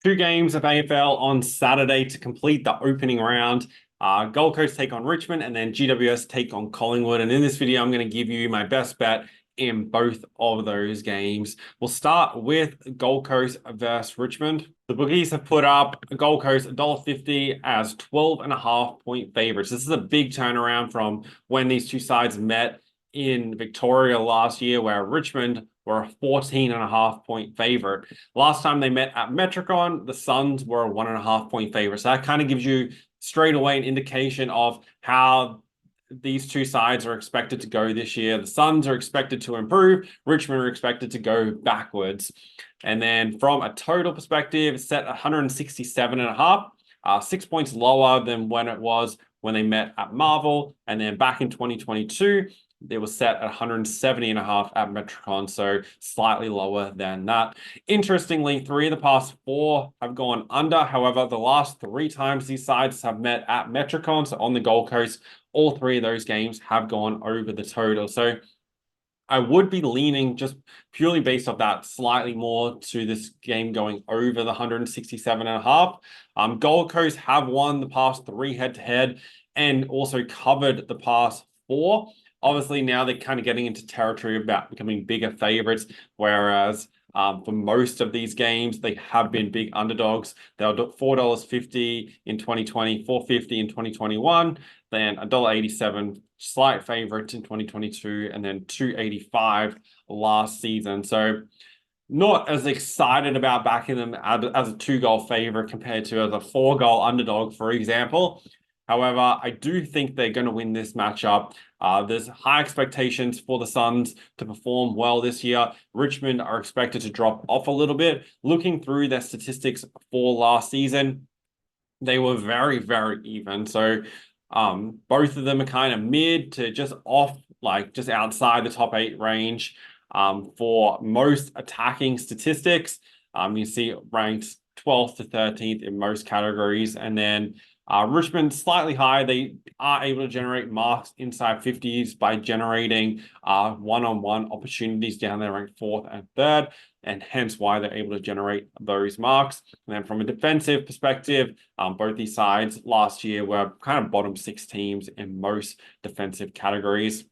Two games of AFL on Saturday to complete the opening round. Gold Coast take on Richmond and then GWS take on Collingwood. And in this video, I'm going to give you my best bet in both of those games. We'll start with Gold Coast versus Richmond. The bookies have put up Gold Coast $1.50 as 12.5-point favorites. This is a big turnaround from when these two sides met in Victoria last year, where Richmond were a 14.5-point favorite. Last time they met at Metricon, the Suns were a 1.5-point favorite. So that kind of gives you straight away an indication of how these two sides are expected to go this year. The Suns are expected to improve. Richmond are expected to go backwards. And then from a total perspective, it's set 167.5, 6 points lower than when it was when they met at Marvel. And then back in 2022, it was set at 170.5 at Metricon, so slightly lower than that. Interestingly, 3 of the past 4 have gone under. However, the last 3 times these sides have met at Metricon, so on the Gold Coast, all 3 of those games have gone over the total. So I would be leaning just purely based off that slightly more to this game going over the 167.5. Gold Coast have won the past 3 head-to-head and also covered the past 4. Obviously, now they're kind of getting into territory about becoming bigger favorites, whereas for most of these games, they have been big underdogs. They were $4.50 in 2020, $4.50 in 2021, then $1.87 slight favorites in 2022, and then $2.85 last season. So not as excited about backing them as a 2-goal favorite compared to as a 4-goal underdog, for example. However, I do think they're going to win this matchup. There's high expectations for the Suns to perform well this year. Richmond are expected to drop off a little bit. Looking through their statistics for last season, they were very, very even. So both of them are kind of mid to just off, like just outside the top 8 range for most attacking statistics. You see ranked 12th to 13th in most categories. And then Richmond slightly higher. They are able to generate marks inside 50s by generating one-on-one opportunities down there ranked 4th and 3rd, and hence why they're able to generate those marks. And then from a defensive perspective, both these sides last year were kind of bottom 6 teams in most defensive categories.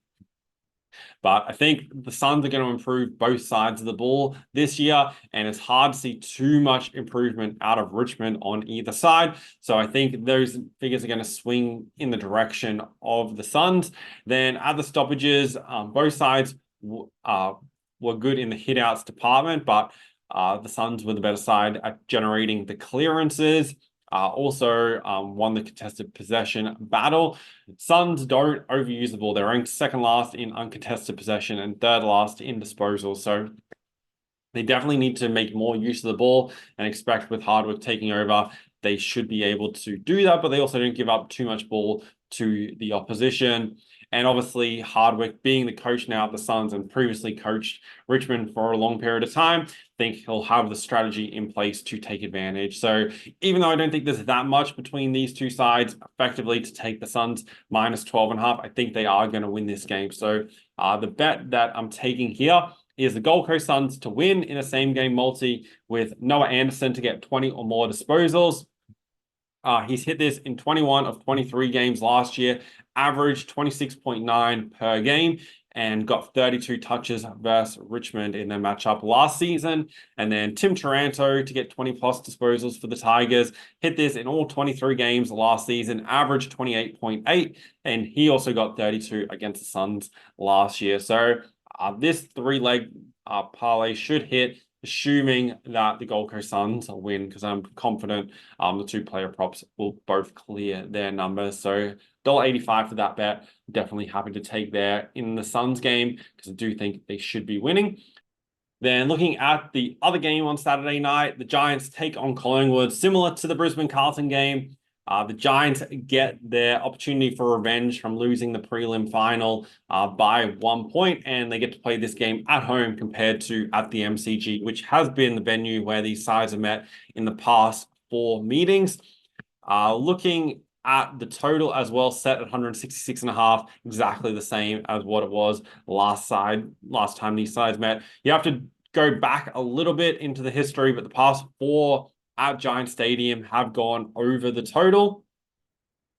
But I think the Suns are going to improve both sides of the ball this year, and it's hard to see too much improvement out of Richmond on either side. So I think those figures are going to swing in the direction of the Suns. Then at the stoppages, both sides were good in the hit-outs department, but the Suns were the better side at generating the clearances. Also won the contested possession battle. Suns don't overuse the ball. They're ranked 2nd last in uncontested possession and 3rd last in disposal. So they definitely need to make more use of the ball, and expect with Hardwick taking over, they should be able to do that, but they also don't give up too much ball to the opposition. And obviously, Hardwick being the coach now of the Suns and previously coached Richmond for a long period of time, I think he'll have the strategy in place to take advantage. So even though I don't think there's that much between these two sides effectively to take the Suns minus 12.5, I think they are going to win this game. So the bet that I'm taking here is the Gold Coast Suns to win in a same-game multi with Noah Anderson to get 20 or more disposals. He's hit this in 21 of 23 games last year, averaged 26.9 per game, and got 32 touches versus Richmond in their matchup last season. And then Tim Taranto to get 20-plus disposals for the Tigers, hit this in all 23 games last season, averaged 28.8, and he also got 32 against the Suns last year. So this 3-leg parlay should hit, assuming that the Gold Coast Suns will win, because I'm confident the 2 player props will both clear their numbers. So $1.85 for that bet. Definitely happy to take there in the Suns game, because I do think they should be winning. Then looking at the other game on Saturday night, the Giants take on Collingwood, similar to the Brisbane Carlton game. The Giants get their opportunity for revenge from losing the prelim final by 1 point, and they get to play this game at home compared to at the MCG, which has been the venue where these sides have met in the past 4 meetings. Looking at the total as well, set at 166.5, exactly the same as what it was last time these sides met. You have to go back a little bit into the history, but the past 4 at Giant Stadium have gone over the total.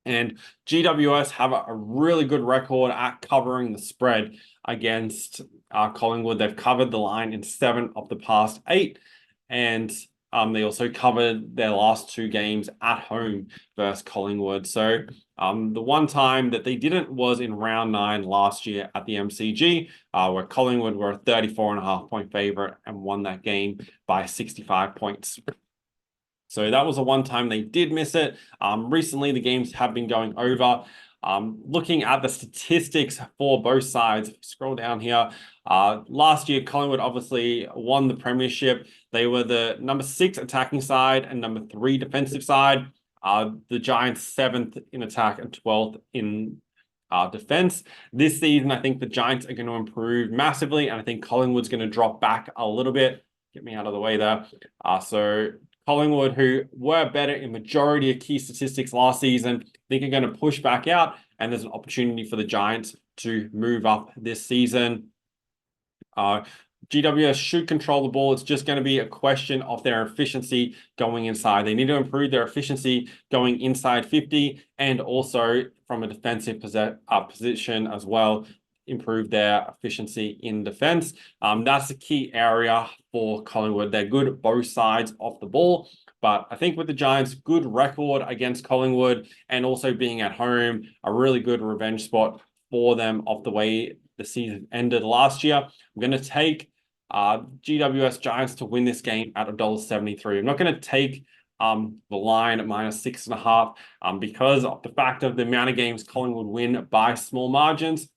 And GWS have a really good record at covering the spread against Collingwood. They've covered the line in 7 of the past 8. And they also covered their last 2 games at home versus Collingwood. So the one time that they didn't was in round 9 last year at the MCG, where Collingwood were a 34.5-point favorite and won that game by 65 points. So that was the one time they did miss it. Recently, the games have been going over. Looking at the statistics for both sides, scroll down here. Last year, Collingwood obviously won the premiership. They were the number 6 attacking side and number 3 defensive side. The Giants 7th in attack and 12th in defense. This season, I think the Giants are going to improve massively, and I think Collingwood's going to drop back a little bit. Get me out of the way there. So Collingwood, who were better in majority of key statistics last season, I think are going to push back out, and there's an opportunity for the Giants to move up this season. GWS should control the ball. It's just going to be a question of their efficiency going inside. They need to improve their efficiency going inside 50, and also from a defensive position as well, improve their efficiency in defense. That's a key area for Collingwood. They're good both sides of the ball, but I think with the Giants' good record against Collingwood and also being at home, a really good revenge spot for them of the way the season ended last year. I'm going to take GWS Giants to win this game at $1.73. I'm not going to take the line at -6.5 because of the fact of the amount of games Collingwood win by small margins.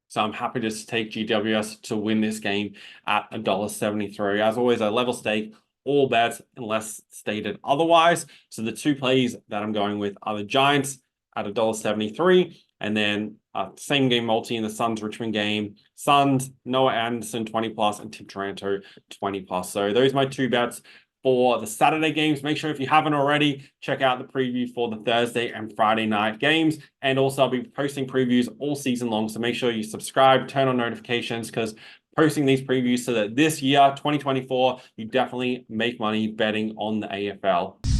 So I'm happy to take GWS to win this game at $1.73. As always, a level stake, all bets unless stated otherwise. So the 2 plays that I'm going with are the Giants at $1.73, and then same game multi in the Suns Richmond game. Suns, Noah Anderson 20+, and Tim Taranto 20+. So those are my 2 bets for the Saturday games. Make sure if you haven't already, check out the preview for the Thursday and Friday night games. And also I'll be posting previews all season long. So make sure you subscribe, turn on notifications, because posting these previews so that this year, 2024, you definitely make money betting on the AFL.